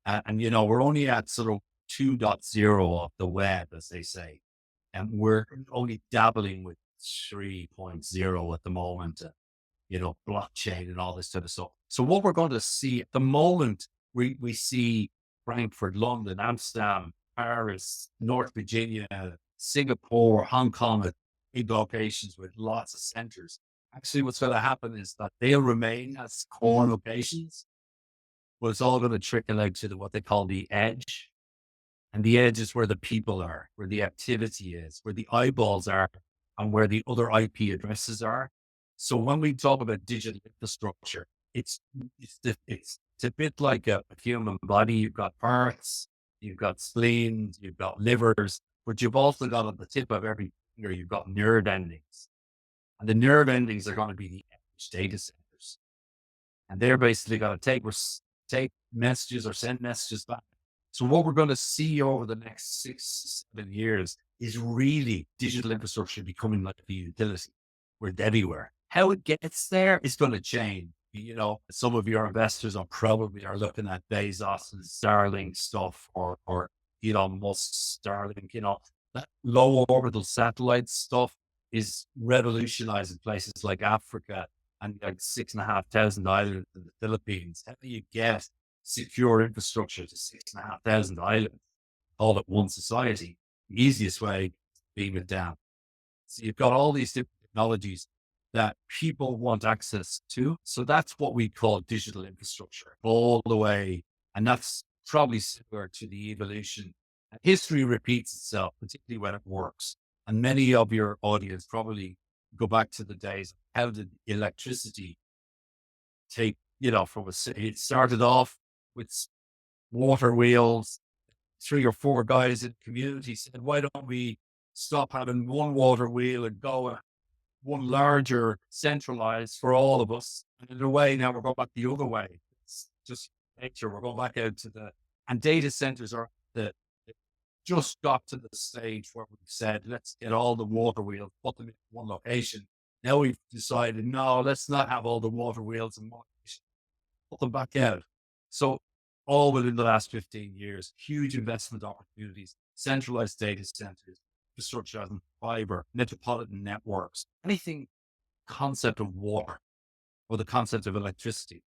We're only at sort of 2.0 of the web, as they say. And we're only dabbling with 3.0 at the moment, blockchain and all this sort of stuff. So what we're going to see at the moment, we see Frankfurt, London, Amsterdam, Paris, North Virginia, Singapore, Hong Kong, big locations with lots of centers. Actually, what's going to happen is that they'll remain as core locations, but it's all going to trickle out to what they call the edge. And the edge is where the people are, where the activity is, where the eyeballs are, and where the other IP addresses are. So when we talk about digital infrastructure, it's a bit like a human body. You've got parts, you've got spleens, you've got livers, but you've also got at the tip of every finger, you've got nerve endings. And the nerve endings are going to be the edge data centers. and they're basically going to take messages or send messages back. So what we're going to see over the next 6 to 7 years is really digital infrastructure becoming like the utility. We're everywhere. How it gets there is going to change. Some of your investors are looking at Bezos and Starlink stuff, or Elon Musk's Starlink. That low orbital satellite stuff is revolutionizing places like Africa and like 6,500 islands in the Philippines. How do you get secure infrastructure to 6,500 islands all at one society? The easiest way, beam it down. So you've got all these different technologies that people want access to. So that's what we call digital infrastructure all the way. And that's probably similar to the evolution. History repeats itself, particularly when it works. And many of your audience probably go back to the days of how did electricity take, from it started off with water wheels. 3 or 4 guys in the community said, why don't we stop having one water wheel and go one larger, centralized for all of us? And in a way, now we're going back the other way. It's just nature. We're going back out and data centers just got to the stage where we've said, let's get all the water wheels, put them in one location. Now we've decided, no, let's not have all the water wheels in one location, put them back out. So all within the last 15 years, huge investment opportunities, centralized data centers, infrastructure as fiber, metropolitan networks, anything concept of water or the concept of electricity.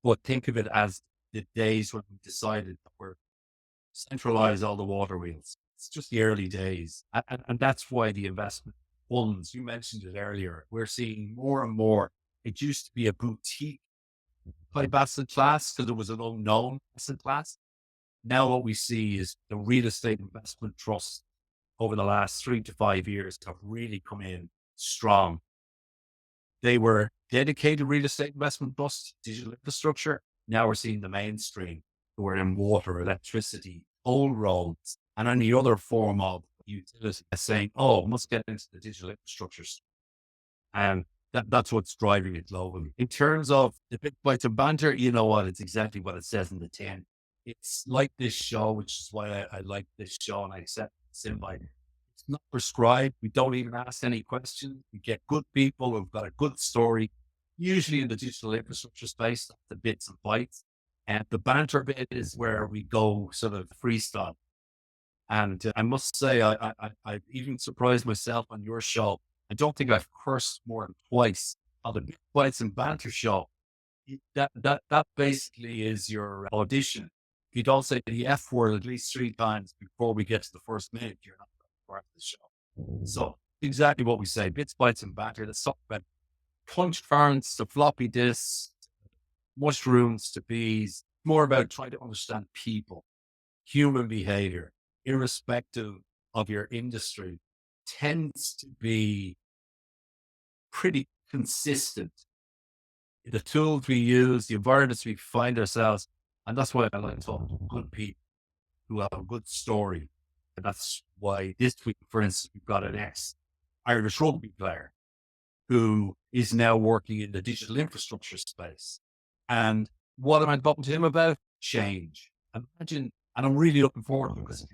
But think of it as the days when we decided that we're centralize all the water wheels. It's just the early days. And that's why the investment funds, you mentioned it earlier, we're seeing more and more. It used to be a boutique type asset class because it was an unknown asset class. Now what we see is the real estate investment trusts over the last 3 to 5 years have really come in strong. They were dedicated real estate investment trusts, digital infrastructure. Now we're seeing the mainstream who are in water, electricity, toll roads, and any other form of utility saying, oh, must get into the digital infrastructures. And that's what's driving it globally. In terms of the big Bytes and Banter, you know what? It's exactly what it says in the tin. It's like this show, which is why I like this show and I accept this invite. It's not prescribed. We don't even ask any questions. We get good people who've got a good story, usually in the digital infrastructure space, that's the bits and bytes. And the banter bit is where we go sort of freestyle. And I must say, I've even surprised myself on your show. I don't think I've cursed more than twice on the Big Bytes and Banter show. That basically is your audition. If you don't say the F word at least 3 times before we get to the first minute, you're not part of the show. So exactly what we say, bits, bytes, and banter. Let's talk about punch cards to floppy disks, mushrooms to bees. More about trying to understand people, human behavior, irrespective of your industry, tends to be pretty consistent. The tools we use, the environments we find ourselves, and that's why I like talking to good people who have a good story. And that's why this week, for instance, we've got an ex-Irish rugby player who is now working in the digital infrastructure space. And what am I talking to him about? Change. Imagine, and I'm really looking forward to it because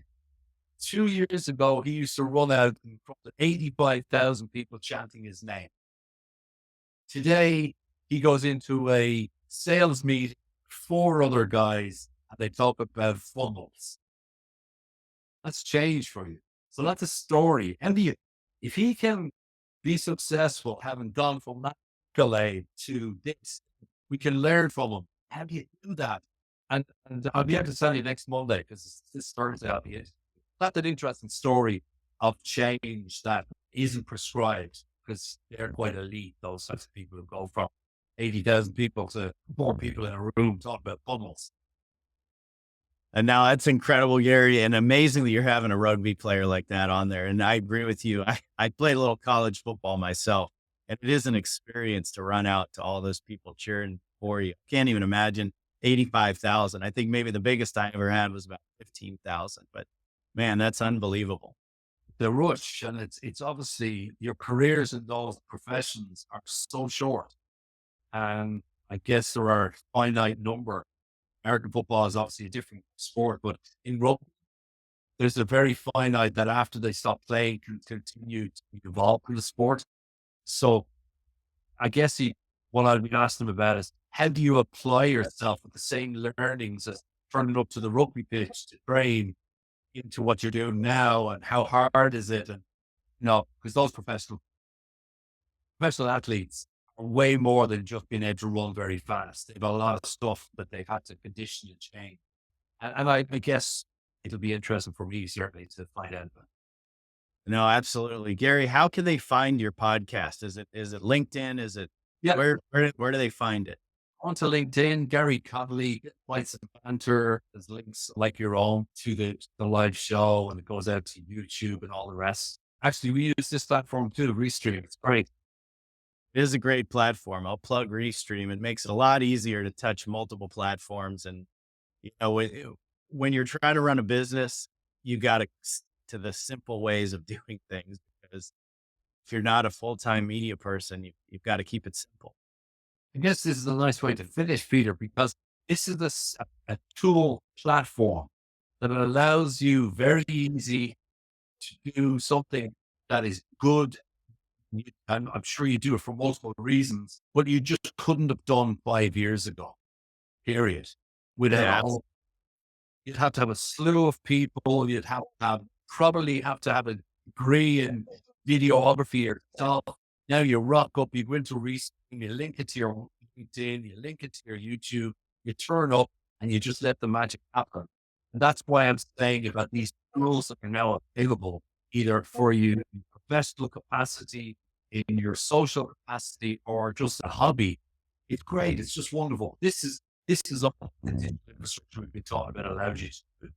2 years ago, he used to run out in front of 85,000 people chanting his name. Today, he goes into a sales meeting, 4 other guys, and they talk about funnels. That's change for you. So that's a story. And if he can be successful, having gone from that accolade to this, we can learn from him. How do you do that? And I'll be able to tell you next Monday because this Thursday I'll be it. That's an interesting story of change that isn't prescribed because they're quite elite. Those types of people who go from 80,000 people to 4 people in a room talking about funnels. And now that's incredible, Gary. And amazingly, you're having a rugby player like that on there. And I agree with you. I played a little college football myself, and it is an experience to run out to all those people cheering for you. Can't even imagine 85,000. I think maybe the biggest I ever had was about 15,000. But man, that's unbelievable. The rush, and it's obviously your careers in those professions are so short. And I guess there are a finite number. American football is obviously a different sport, but in rugby, there's a very finite that after they stop playing can continue to evolve in the sport. So I guess what I'd be asking them about is how do you apply yourself with the same learnings as turning up to the rugby pitch to train into what you're doing now, and how hard is it? And because those professional athletes are way more than just being able to run very fast. They've got a lot of stuff that they've had to condition and change. And I guess it'll be interesting for me certainly to find out. No, absolutely. Gary, how can they find your podcast? Is it LinkedIn? Is it Yeah, where do they find it? onto LinkedIn, Garry Connolly, Bytes Banter. There's links like your own to the live show, and it goes out to YouTube and all the rest. Actually, we use this platform too to restream. It's great. It is a great platform. I'll plug Restream. It makes it a lot easier to touch multiple platforms. And, when you're trying to run a business, you got to to the simple ways of doing things, because if you're not a full-time media person, you've got to keep it simple. I guess this is a nice way to finish, Peter, because this is a tool platform that allows you very easy to do something that is good. And I'm sure you do it for multiple reasons, but you just couldn't have done 5 years ago, period. Without Yeah. a whole, you'd have to have a slew of people. You'd probably have to have a degree in videography yourself. Now you rock up, you go into research, you link it to your LinkedIn, you link it to your YouTube, you turn up and you just let the magic happen. And that's why I'm saying about these tools that are now available, either for you in professional capacity, in your social capacity, or just a hobby. It's great. It's just wonderful. This is up the digital infrastructure we've been talking about allows you to do.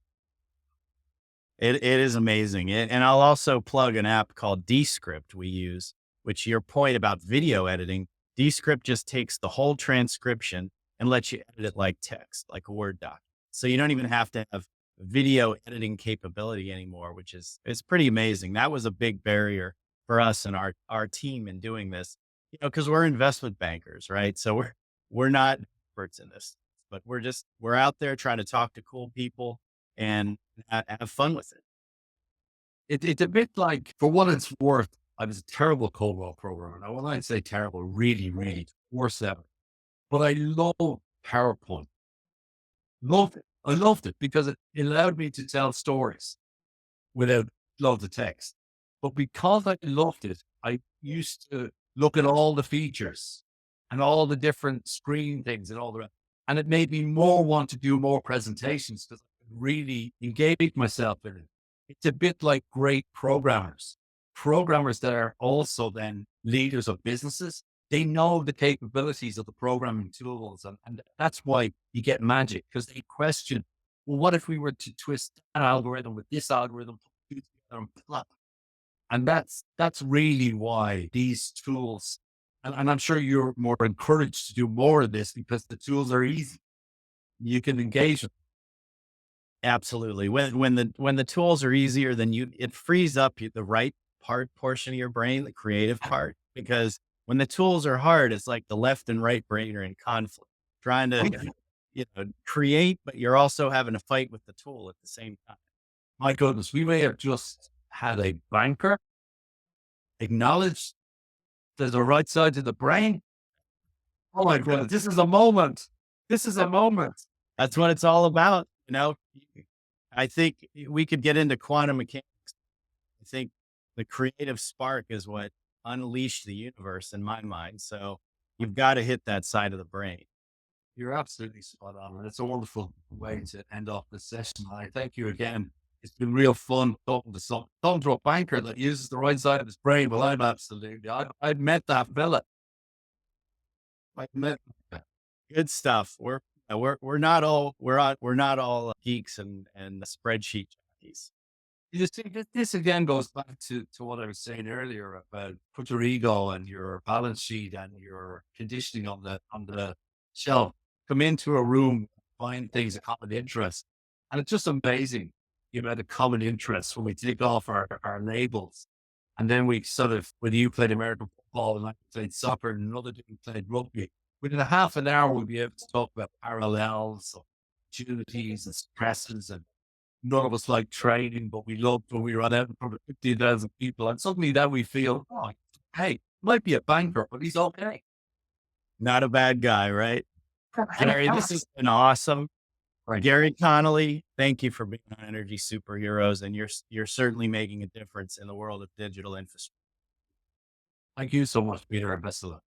It is amazing. And I'll also plug an app called Descript we use, which your point about video editing, Descript just takes the whole transcription and lets you edit it like text, like a Word doc. So you don't even have to have video editing capability anymore, which is it's pretty amazing. That was a big barrier for us and our team in doing this, because we're investment bankers, right? So we're not experts in this, but we're out there trying to talk to cool people and have fun with it. It's a bit like, for what it's worth, I was a terrible COBOL programmer. Now, when I say terrible, really, really worse ever. But I love PowerPoint. Loved it. I loved it because it allowed me to tell stories without loads of text. But because I loved it, I used to look at all the features and all the different screen things and all the rest. And it made me more want to do more presentations because I could really engage myself in it. It's a bit like great programmers that are also then leaders of businesses. They know the capabilities of the programming tools. And that's why you get magic, because they question, well, what if we were to twist that algorithm with this algorithm? And that's really why these tools, and I'm sure you're more encouraged to do more of this because the tools are easy. You can engage them. Absolutely. When the tools are easier, then it frees up the right portion of your brain, the creative part, because when the tools are hard, it's like the left and right brain are in conflict, trying to, create, but you're also having to fight with the tool at the same time. My goodness, we may have just had a banker acknowledge there's a right side to the brain. Oh my goodness, this is a moment. This is a moment. That's what it's all about. I think we could get into quantum mechanics. I think the creative spark is what unleashed the universe in my mind. So you've got to hit that side of the brain. You're absolutely spot on. And it's a wonderful way to end off this session. I thank you again. It's been real fun talking to a banker that uses the right side of his brain. Well, I've met that fella. I met. Good stuff. We're not all geeks and spreadsheet jockeys. You see, this again goes back to what I was saying earlier about put your ego and your balance sheet and your conditioning on the shelf. Come into a room, find things of common interest, and it's just amazing the amount of common interest when we take off our labels, and then we sort of, whether you played American football and I played soccer and another dude played rugby, within a half an hour, we'll be able to talk about parallels, opportunities, and stresses. And none of us like training, but we loved when we run out in front of 15,000 people. And suddenly then we feel, oh, hey, might be a banker, but he's okay. Not a bad guy, right? Gary, this has been awesome. Right. Garry Connolly, thank you for being on Energy Superheroes, and you're certainly making a difference in the world of digital infrastructure. Thank you so much, Peter. Best of luck.